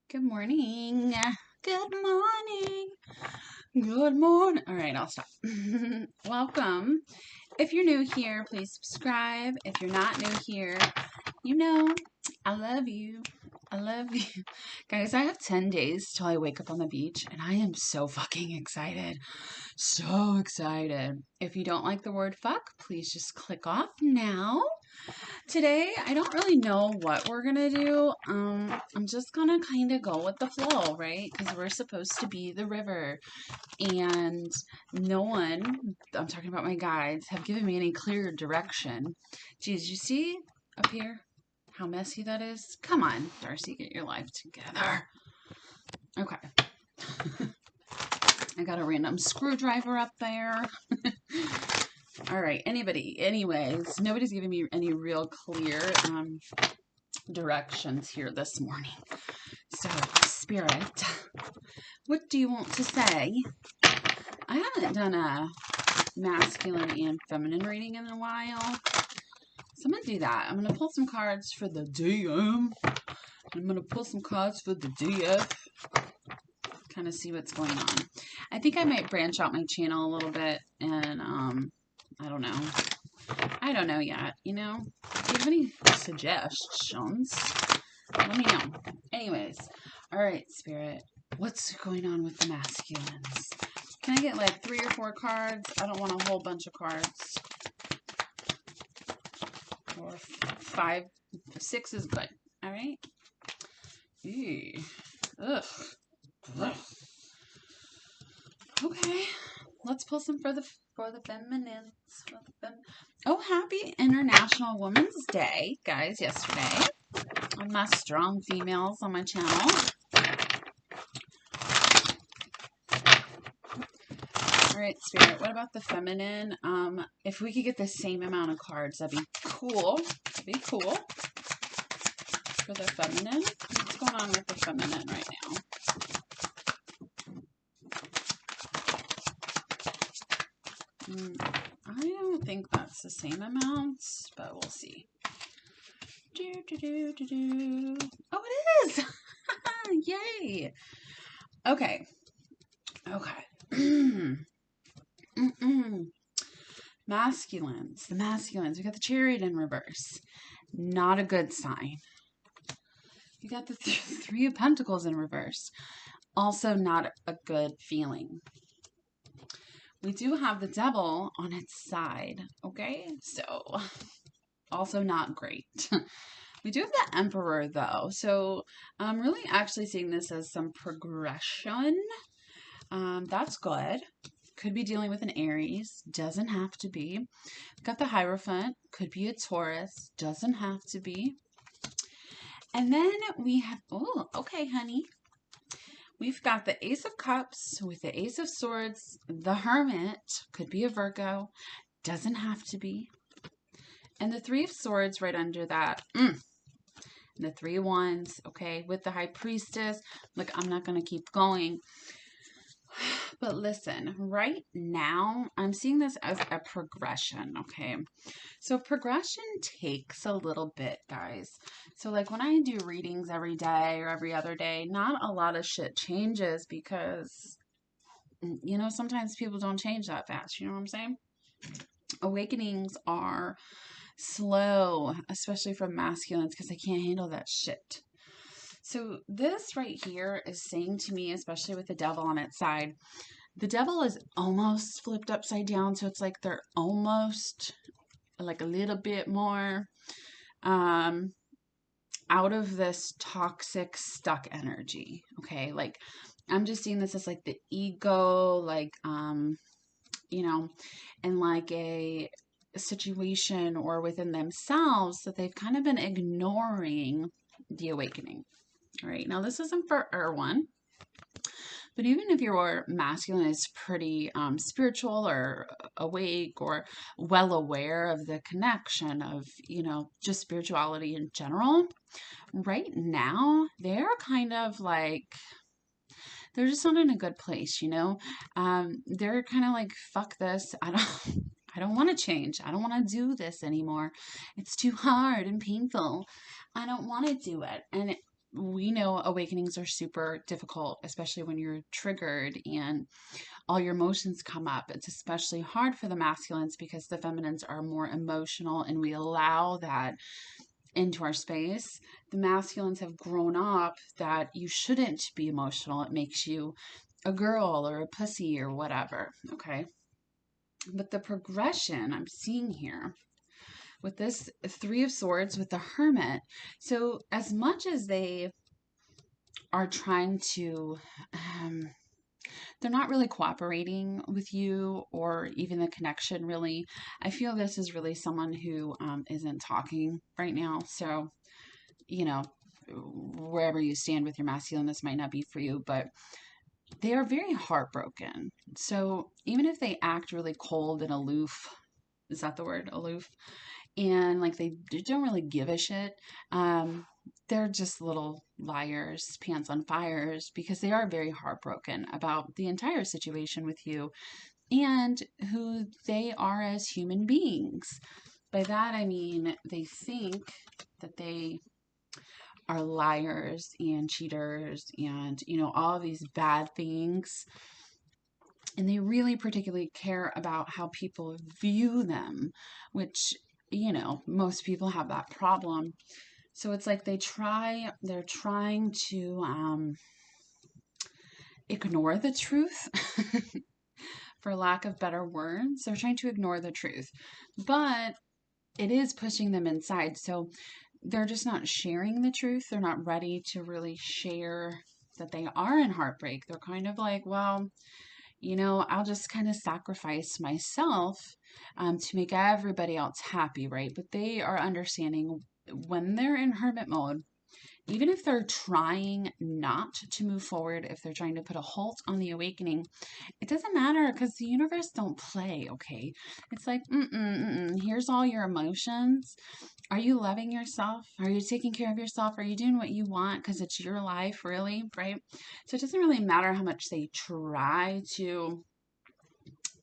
Good morning. Good morning. Good morning. All right, I'll stop. Welcome. If you're new here, please subscribe. If you're not new here, I love you. I love you. Guys, I have 10 days till I wake up on the beach, and I am so fucking excited. So excited. If you don't like the word fuck, please just click off now. Today, I don't really know what we're gonna do. I'm just gonna kind of go with the flow, right? Because we're supposed to be the river, and no one, I'm talking about my guides, have given me any clear direction. Geez, you see up here how messy that is? Come on, Darcy, get your life together. Okay. I got a random screwdriver up there. All right, anyways, nobody's giving me any real clear directions here this morning. So, Spirit, what do you want to say? I haven't done a masculine and feminine reading in a while, so I'm going to do that. I'm going to pull some cards for the DM. I'm going to pull some cards for the DF. Kind of see what's going on. I think I might branch out my channel a little bit, and I don't know. I don't know yet, Do you have any suggestions? Let me know. Anyways, all right, Spirit, what's going on with the masculines? Can I get like 3 or 4 cards? I don't want a whole bunch of cards. Or 5, 6 is good. All right. Ew. Ugh. Ugh. Okay. Let's pull some for the feminines. Oh, happy International Women's Day, guys, yesterday. On my strong females on my channel. All right, Spirit, what about the feminine? If we could get the same amount of cards, that'd be cool. For the feminine. What's going on with the feminine right now? I don't think that's the same amount, but we'll see. Oh, it is! Yay! Okay. Masculines. The masculines. We got the Chariot in reverse. Not a good sign. You got the Three of Pentacles in reverse. Also not a good feeling. We do have the Devil on its side. Okay? So, also not great. We do have the Emperor, though. So, I'm really actually seeing this as some progression. That's good. Could be dealing with an Aries. Doesn't have to be. Got the Hierophant. Could be a Taurus. Doesn't have to be. And then we have... Oh, okay, honey. We've got the Ace of Cups with the Ace of Swords. The Hermit. Could be a Virgo. Doesn't have to be. And the Three of Swords right under that. And the Three of Wands, okay, with the High Priestess. Look, I'm not going to keep going. But listen, right now, I'm seeing this as a progression, okay? So progression takes a little bit, guys. So like when I do readings every day or every other day, not a lot of shit changes because, sometimes people don't change that fast. You know what I'm saying? Awakenings are slow, especially from masculines, because they can't handle that shit. So this right here is saying to me, especially with the Devil on its side, the Devil is almost flipped upside down. So it's like they're almost like a little bit more out of this toxic, stuck energy. Okay. Like I'm just seeing this as like the ego, like, and like a situation or within themselves that they've kind of been ignoring the awakening. All right, now this isn't for Erwan, but even if your masculine is pretty spiritual or awake or well aware of the connection of, just spirituality in general, right now they're kind of like, they're just not in a good place, they're kind of like, fuck this. I don't want to change. I don't want to do this anymore. It's too hard and painful. I don't want to do it. we know awakenings are super difficult, especially when you're triggered and all your emotions come up. It's especially hard for the masculines because the feminines are more emotional and we allow that into our space. The masculines have grown up that you shouldn't be emotional. It makes you a girl or a pussy or whatever. Okay. But the progression I'm seeing here with this Three of Swords with the Hermit. So as much as they are trying to, they're not really cooperating with you or even the connection really. I feel this is really someone who isn't talking right now. So, wherever you stand with your masculine, this might not be for you, but they are very heartbroken. So even if they act really cold and aloof, is that the word? Aloof? And like they don't really give a shit. They're just little liars, pants on fires, because they are very heartbroken about the entire situation with you and who they are as human beings. By that, I mean they think that they are liars and cheaters and, all these bad things. And they really particularly care about how people view them, which, most people have that problem. So it's like they're trying to ignore the truth, for lack of better words. They're trying to ignore the truth, but it is pushing them inside. So they're just not sharing the truth. They're not ready to really share that they are in heartbreak. They're kind of like, well, I'll just kind of sacrifice myself to make everybody else happy, right? But they are understanding when they're in hermit mode, even if they're trying not to move forward, if they're trying to put a halt on the awakening, it doesn't matter because the universe don't play, okay? It's like, here's all your emotions. Are you loving yourself? Are you taking care of yourself? Are you doing what you want because it's your life, really, right? So it doesn't really matter how much they try to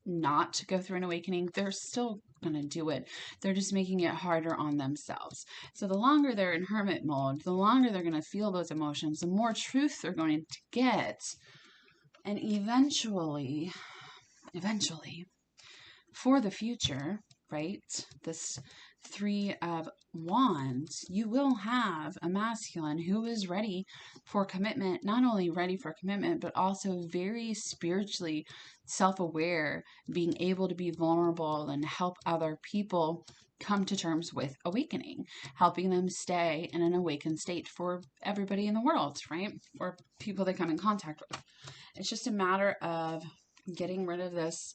not go through an awakening. They're still going to do it. They're just making it harder on themselves. So the longer they're in hermit mode, the longer they're going to feel those emotions, the more truth they're going to get. And eventually, for the future, right? This Three of Wands, you will have a masculine who is ready for commitment, not only ready for commitment, but also very spiritually self-aware, being able to be vulnerable and help other people come to terms with awakening, helping them stay in an awakened state for everybody in the world, right? Or people they come in contact with. It's just a matter of getting rid of this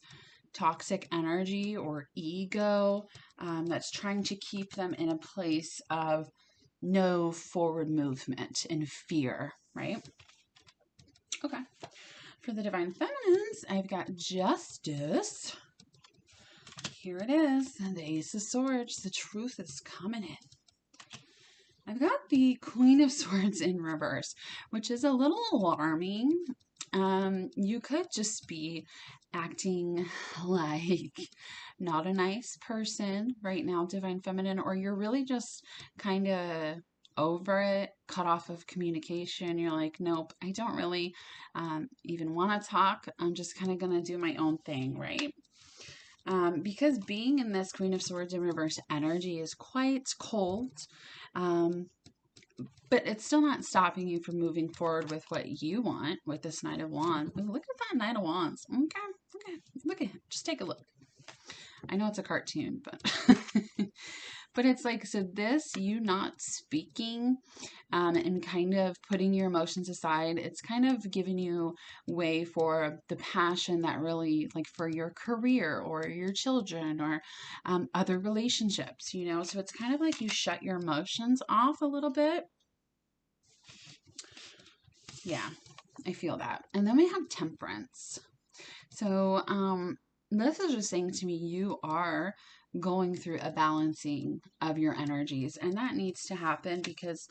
toxic energy or ego that's trying to keep them in a place of no forward movement and fear, right? Okay. For the Divine Feminines, I've got Justice. Here it is, the Ace of Swords. The truth is coming in. I've got the Queen of Swords in reverse, which is a little alarming. You could just be acting like not a nice person right now, Divine Feminine, or you're really just kind of over it, cut off of communication. You're like, nope, I don't really even want to talk. I'm just kind of going to do my own thing, right? Because being in this Queen of Swords in reverse energy is quite cold. But it's still not stopping you from moving forward with what you want with this Knight of Wands. Look at that Knight of Wands. Okay. Look at it. Just take a look. I know it's a cartoon, but but it's like, so this, you not speaking and kind of putting your emotions aside, it's kind of giving you way for the passion that really, like for your career or your children or other relationships, so it's kind of like you shut your emotions off a little bit. Yeah, I feel that. And then we have Temperance. So this is just saying to me, you are going through a balancing of your energies, and that needs to happen, because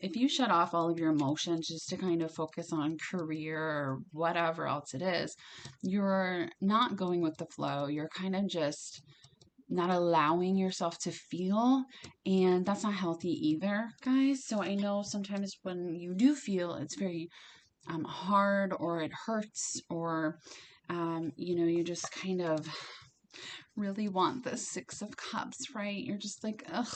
if you shut off all of your emotions just to kind of focus on career or whatever else it is, you're not going with the flow. You're kind of just not allowing yourself to feel, and that's not healthy either, guys. So I know sometimes when you do feel, it's very hard, or it hurts, or you just kind of really want the Six of Cups, right? You're just like, ugh,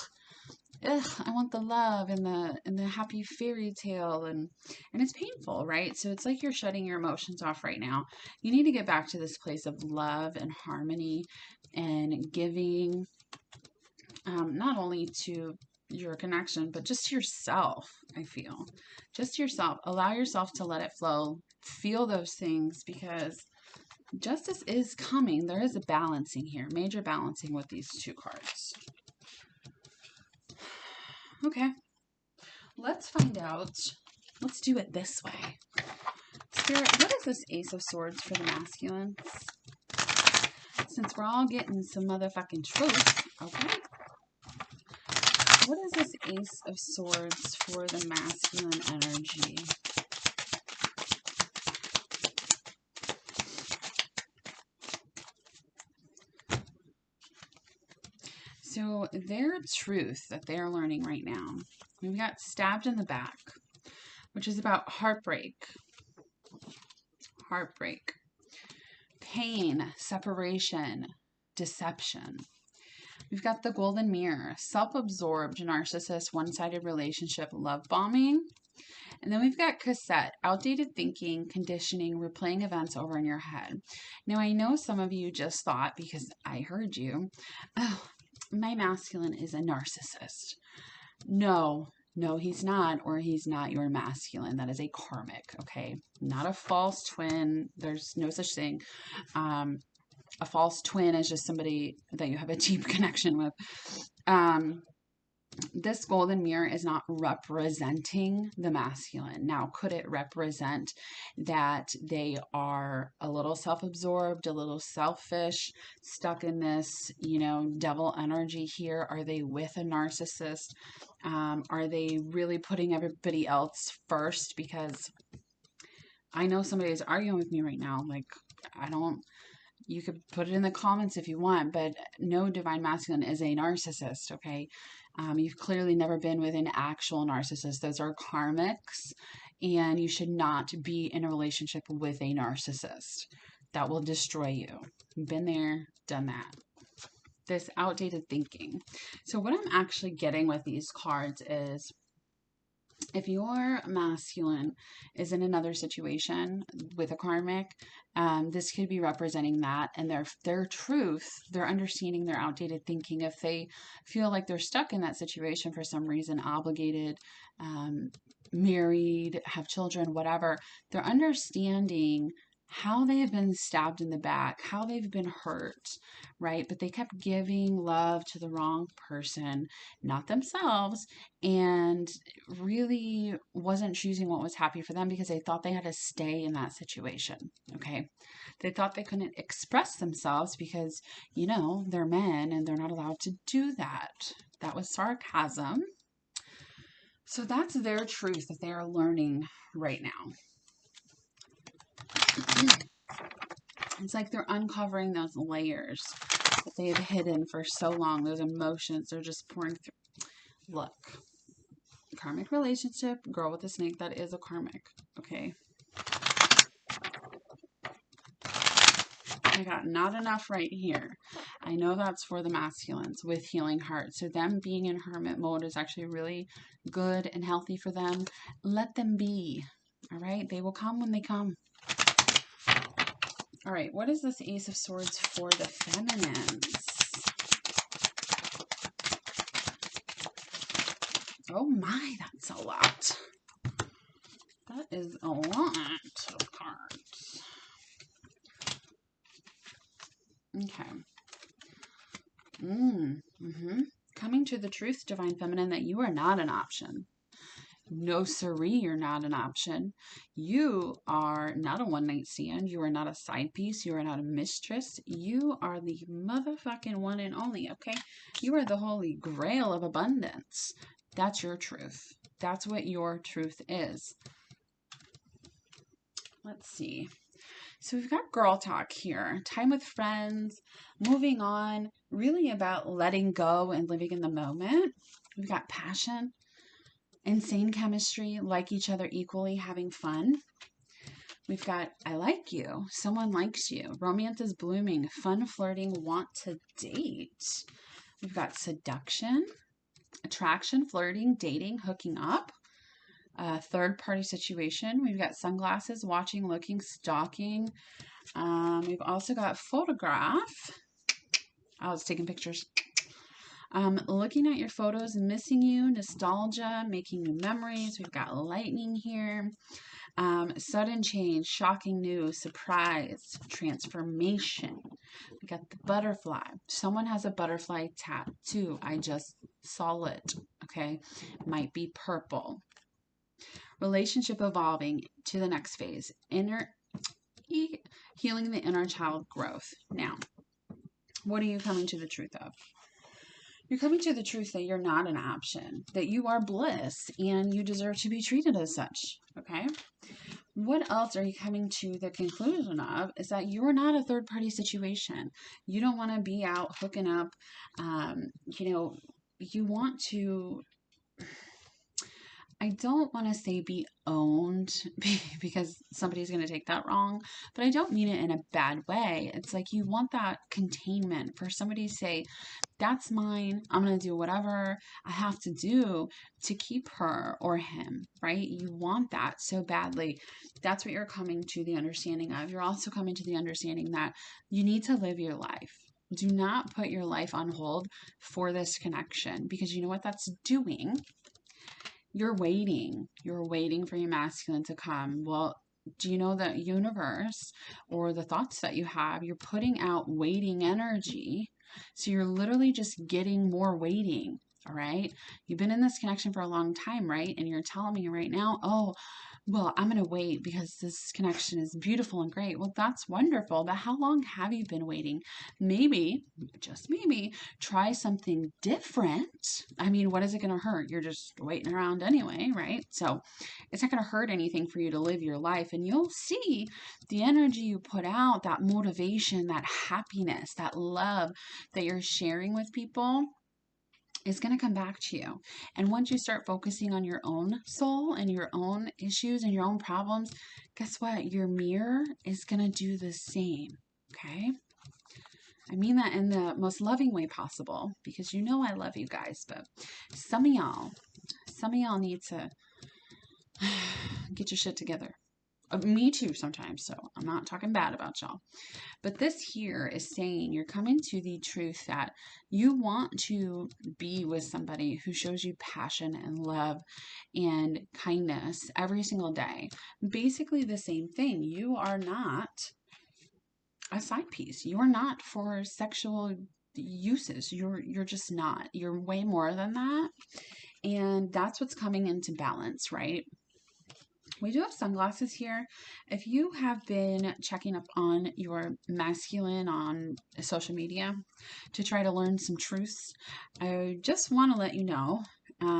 I want the love and the happy fairy tale, and it's painful, right? So it's like you're shutting your emotions off right now. You need to get back to this place of love and harmony and giving, not only to your connection, but just to yourself. I feel just yourself. Allow yourself to let it flow. Feel those things, because justice is coming. There is a balancing here, major balancing with these two cards. Okay, let's find out. Let's do it this way. Spirit, what is this Ace of Swords for the masculines? Since we're all getting some motherfucking truth, okay? What is this Ace of Swords for the masculine energy? So their truth that they're learning right now, we've got stabbed in the back, which is about heartbreak, pain, separation, deception. We've got the golden mirror, self-absorbed, narcissist, one-sided relationship, love bombing. And then we've got cassette, outdated thinking, conditioning, replaying events over in your head. Now, I know some of you just thought, because I heard you, oh, my masculine is a narcissist. No, he's not, or he's not your masculine. That is a karmic, okay? Not a false twin. There's no such thing. A false twin is just somebody that you have a deep connection with. This golden mirror is not representing the masculine. Now, could it represent that they are a little self-absorbed, a little selfish, stuck in this, devil energy here? Are they with a narcissist? Are they really putting everybody else first? Because I know somebody is arguing with me right now. Like, you could put it in the comments if you want, but no divine masculine is a narcissist, okay? You've clearly never been with an actual narcissist. Those are karmics, and you should not be in a relationship with a narcissist. That will destroy you. Been there, done that. This outdated thinking. So what I'm actually getting with these cards is, if your masculine is in another situation with a karmic, this could be representing that, and their truth, their understanding, their outdated thinking. If they feel like they're stuck in that situation for some reason, obligated, married, have children, whatever, they're understanding how they have been stabbed in the back, how they've been hurt, right? But they kept giving love to the wrong person, not themselves, and really wasn't choosing what was happy for them, because they thought they had to stay in that situation, okay? They thought they couldn't express themselves because, they're men and they're not allowed to do that. That was sarcasm. So that's their truth that they are learning right now. It's like they're uncovering those layers that they have hidden for so long. Those emotions are just pouring through. Look, karmic relationship, girl with a snake, that is a karmic, okay? I got not enough right here. I know that's for the masculines with healing heart. So them being in hermit mode is actually really good and healthy for them. Let them be, all right? They will come when they come. All right, what is this Ace of Swords for the feminines? Oh my, that's a lot. That is a lot of cards. Okay. Coming to the truth, divine feminine, that you are not an option. No siree, you're not an option. You are not a one-night stand. You are not a side piece. You are not a mistress. You are the motherfucking one and only, okay? You are the holy grail of abundance. That's your truth. That's what your truth is. Let's see. So we've got girl talk here, time with friends, moving on, really about letting go and living in the moment. We've got passion, insane chemistry, like each other equally, having fun. We've got I like you, someone likes you, romance is blooming, fun flirting, want to date. We've got seduction, attraction, flirting, dating, hooking up. Third party situation. We've got sunglasses, watching, looking, stalking. We've also got photograph. I was taking pictures. Looking at your photos, missing you, nostalgia, making new memories. We've got lightning here. Sudden change, shocking news, surprise, transformation. We got the butterfly. Someone has a butterfly tattoo. I just saw it. Okay. Might be purple. Relationship evolving to the next phase. Healing the inner child growth. Now, what are you coming to the truth of? You're coming to the truth that you're not an option, that you are bliss and you deserve to be treated as such. Okay. What else are you coming to the conclusion of is that you're not a third party situation. You don't want to be out hooking up. You want to, I don't want to say be owned because somebody's going to take that wrong, but I don't mean it in a bad way. It's like you want that containment for somebody to say, that's mine. I'm going to do whatever I have to do to keep her or him, right? You want that so badly. That's what you're coming to the understanding of. You're also coming to the understanding that you need to live your life. Do not put your life on hold for this connection because you know what that's doing? You're waiting. You're waiting for your masculine to come. Well, do you know the universe or the thoughts that you have? You're putting out waiting energy. So you're literally just getting more waiting. All right. You've been in this connection for a long time, right? And you're telling me right now, oh, well, I'm going to wait because this connection is beautiful and great. Well, that's wonderful. But how long have you been waiting? Maybe, just maybe, try something different. I mean, what is it going to hurt? You're just waiting around anyway, right? So it's not going to hurt anything for you to live your life. And you'll see the energy you put out, that motivation, that happiness, that love that you're sharing with people is going to come back to you. And once you start focusing on your own soul and your own issues and your own problems, guess what? Your mirror is going to do the same. Okay? I mean that in the most loving way possible because you know I love you guys, but some of y'all need to get your shit together. Me too sometimes, so I'm not talking bad about y'all. But this here is saying you're coming to the truth that you want to be with somebody who shows you passion and love and kindness every single day. Basically the same thing. You are not a side piece. You're not for sexual uses. You're just not. You're way more than that. And that's what's coming into balance, right? We do have sunglasses here. If you have been checking up on your masculine on social media to try to learn some truths, I just want to let you know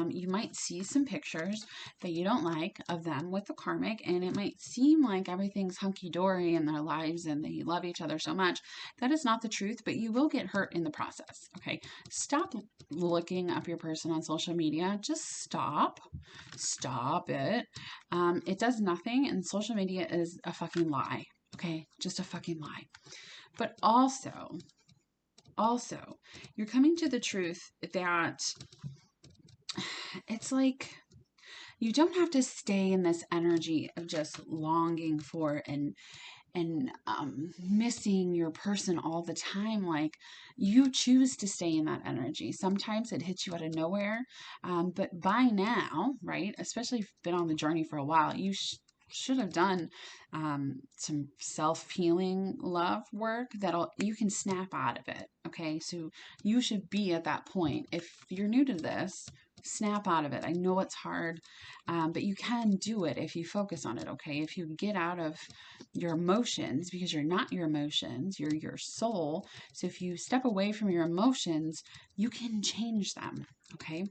you might see some pictures that you don't like of them with the karmic, and it might seem like everything's hunky-dory in their lives and they love each other so much. That is not the truth, but you will get hurt in the process, okay? Stop looking up your person on social media. Just stop. Stop it. It does nothing, and social media is a fucking lie, okay? Just a fucking lie. But also, you're coming to the truth that it's like you don't have to stay in this energy of just longing for and missing your person all the time. Like you choose to stay in that energy. Sometimes it hits you out of nowhere, but by now, right, especially if you've been on the journey for a while, you should have done some self-healing love work that'll you can snap out of it. Okay, so you should be at that point. If you're new to this, snap out of it. I know it's hard, but you can do it if you focus on it. Okay, if you get out of your emotions, because you're not your emotions, you're your soul. So if you step away from your emotions, you can change them. Okay,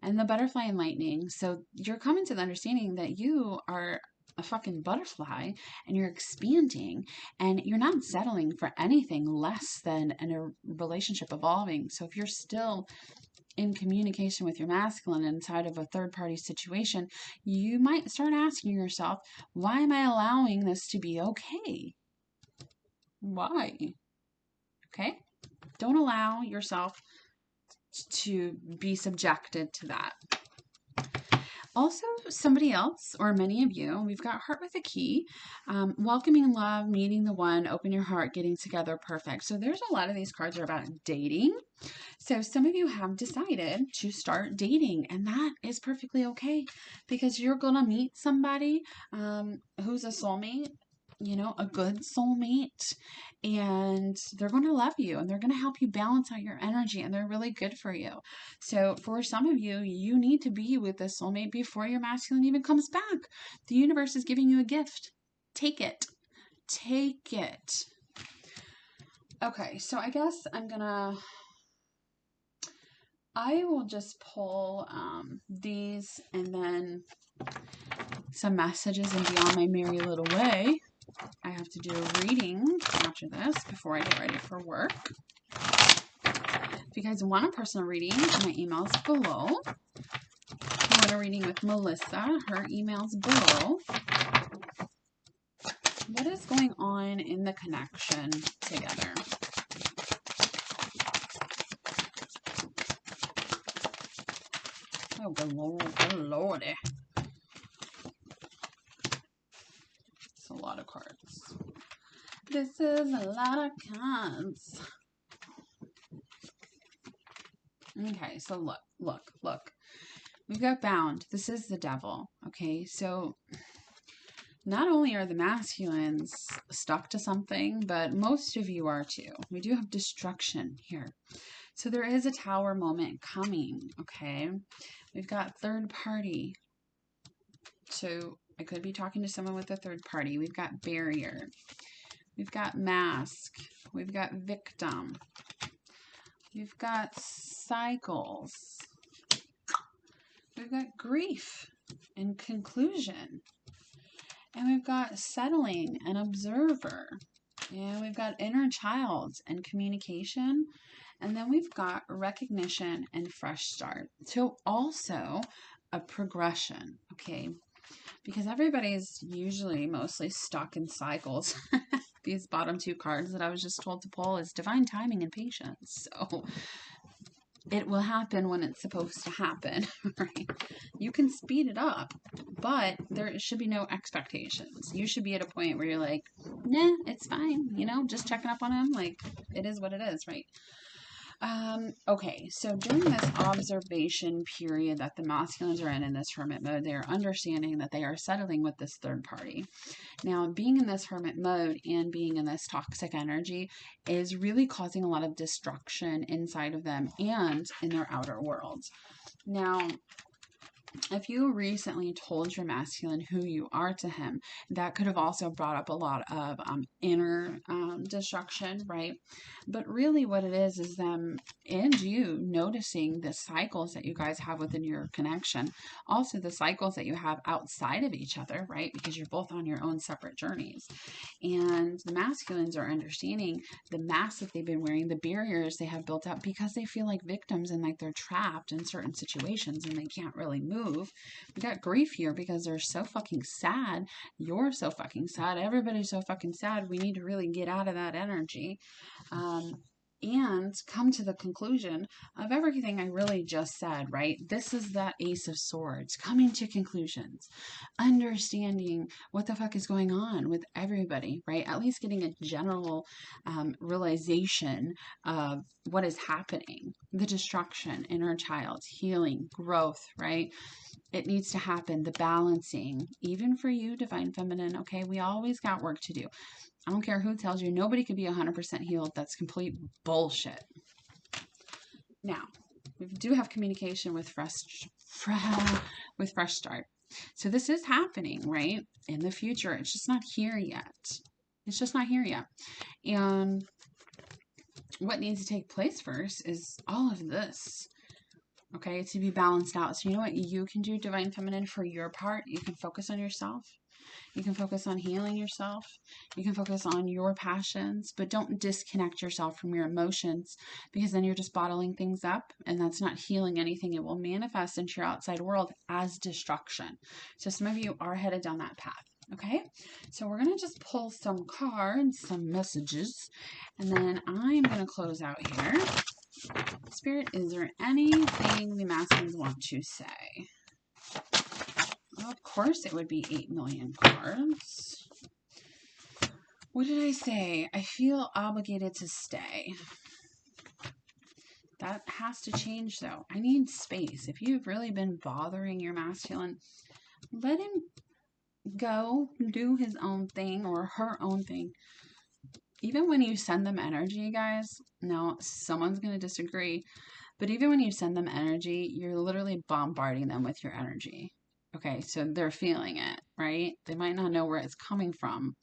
and the butterfly and lightning. So you're coming to the understanding that you are a fucking butterfly and you're expanding and you're not settling for anything less than a relationship evolving. So if you're still in communication with your masculine inside of a third party situation, you might start asking yourself, why am I allowing this to be okay? Why? Okay? Don't allow yourself to be subjected to that. Also, somebody else, or many of you, we've got Heart with a Key, welcoming love, meeting the one, open your heart, getting together, perfect. So there's a lot of these cards are about dating. So some of you have decided to start dating, and that is perfectly okay because you're going to meet somebody who's a soulmate, you know, a good soulmate, and they're going to love you and they're going to help you balance out your energy, and they're really good for you. So for some of you, you need to be with this soulmate before your masculine even comes back. The universe is giving you a gift. Take it. Take it. Okay, so I guess I will just pull these and then some messages and be on my merry little way. I have to do a reading after this before I get ready for work. If you guys want a personal reading, my email's below. If you want a reading with Melissa, her email's below. What is going on in the connection together? Oh, good Lord, good Lordy. It's a lot of cards. This is a lot of cards. Okay, so look. We've got bound. This is the devil. Okay, so not only are the masculines stuck to something, but most of you are too. We do have destruction here. So there is a tower moment coming, okay? We've got third party. So I could be talking to someone with a third party. We've got barrier. We've got mask. We've got victim. We've got cycles. We've got grief and conclusion. And we've got settling and observer. And we've got inner child and communication. And then we've got recognition and fresh start. So also a progression, okay? Because everybody's usually mostly stuck in cycles. These bottom two cards that I was just told to pull is divine timing and patience. So it will happen when it's supposed to happen, right? You can speed it up, but there should be no expectations. You should be at a point where you're like, nah, it's fine, you know, just checking up on him. Like, it is what it is, right? Okay, so during this observation period that the masculines are in this hermit mode, they are understanding that they are settling with this third party. Now, being in this hermit mode and being in this toxic energy is really causing a lot of destruction inside of them and in their outer worlds. Now, if you recently told your masculine who you are to him, that could have also brought up a lot of inner destruction, right? But really what it is them and you noticing the cycles that you guys have within your connection, also the cycles that you have outside of each other, right? Because you're both on your own separate journeys. And the masculines are understanding the mask that they've been wearing, the barriers they have built up because they feel like victims and like they're trapped in certain situations and they can't really move. We got grief here because they're so fucking sad. You're so fucking sad. Everybody's so fucking sad. We need to really get out of that energy. And come to the conclusion of everything I really just said, right? This is that Ace of Swords, coming to conclusions, understanding what the fuck is going on with everybody, right? At least getting a general realization of what is happening, the destruction, inner child, healing, growth, right? It needs to happen, the balancing, even for you, Divine Feminine, okay? We always got work to do. I don't care who tells you, nobody can be 100% healed. That's complete bullshit. Now, we do have communication with fresh start. So this is happening, right? In the future. It's just not here yet. It's just not here yet. And what needs to take place first is all of this, okay, to be balanced out. So you know what you can do, Divine Feminine, for your part? You can focus on yourself. You can focus on healing yourself. You can focus on your passions, but don't disconnect yourself from your emotions, because then you're just bottling things up and that's not healing anything. It will manifest into your outside world as destruction. So some of you are headed down that path. Okay, so we're going to just pull some cards, some messages, and then I'm going to close out here. Spirit, is there anything the masculines want to say? Well, of course it would be 8 million cards. What did I say? I feel obligated to stay. That has to change, though. I need space. If you've really been bothering your masculine, let him go do his own thing or her own thing. Even when you send them energy, guys, now someone's going to disagree, but even when you send them energy, you're literally bombarding them with your energy. Okay, so they're feeling it, right? They might not know where it's coming from,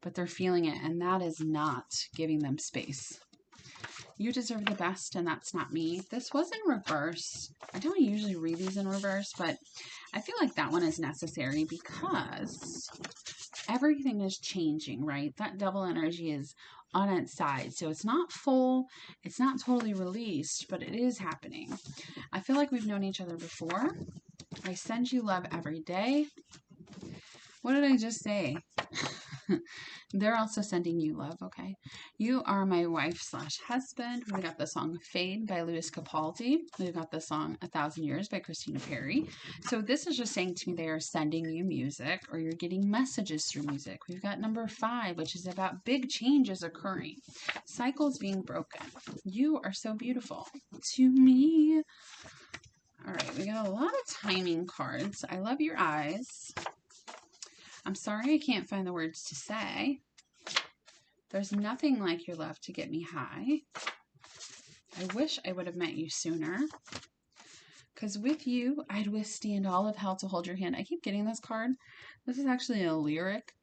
but they're feeling it, and that is not giving them space. You deserve the best, and that's not me. This was in reverse. I don't usually read these in reverse, but I feel like that one is necessary because everything is changing, right? That double energy is on its side. So it's not full, it's not totally released, but it is happening. I feel like we've known each other before. I send you love every day. What did I just say? They're also sending you love, okay? You are my wife/husband. We got the song Fade by Lewis Capaldi. We've got the song 1,000 Years by Christina Perri. So this is just saying to me they are sending you music, or you're getting messages through music. We've got number 5, which is about big changes occurring. Cycles being broken. You are so beautiful to me. All right, we got a lot of timing cards. I love your eyes. I'm sorry I can't find the words to say. There's nothing like your love to get me high. I wish I would have met you sooner. Because with you, I'd withstand all of hell to hold your hand. I keep getting this card. This is actually a lyric,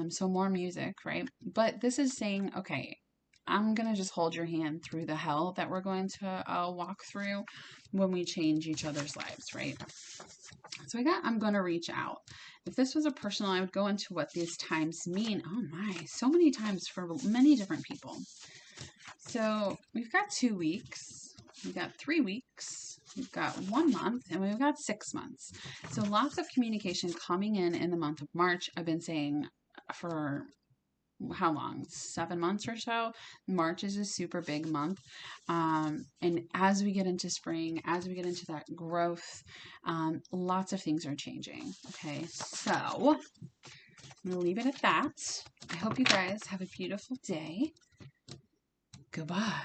so more music, right? But this is saying, okay, I'm going to just hold your hand through the hell that we're going to walk through when we change each other's lives, right? So I got, I'm going to reach out. If this was a personal, I would go into what these times mean. Oh my, so many times for many different people. So we've got 2 weeks, we've got 3 weeks, we've got 1 month, and we've got 6 months. So lots of communication coming in the month of March. I've been saying for how long? 7 months or so. March is a super big month. And as we get into spring, as we get into that growth, lots of things are changing. Okay, so I'm going to leave it at that. I hope you guys have a beautiful day. Goodbye.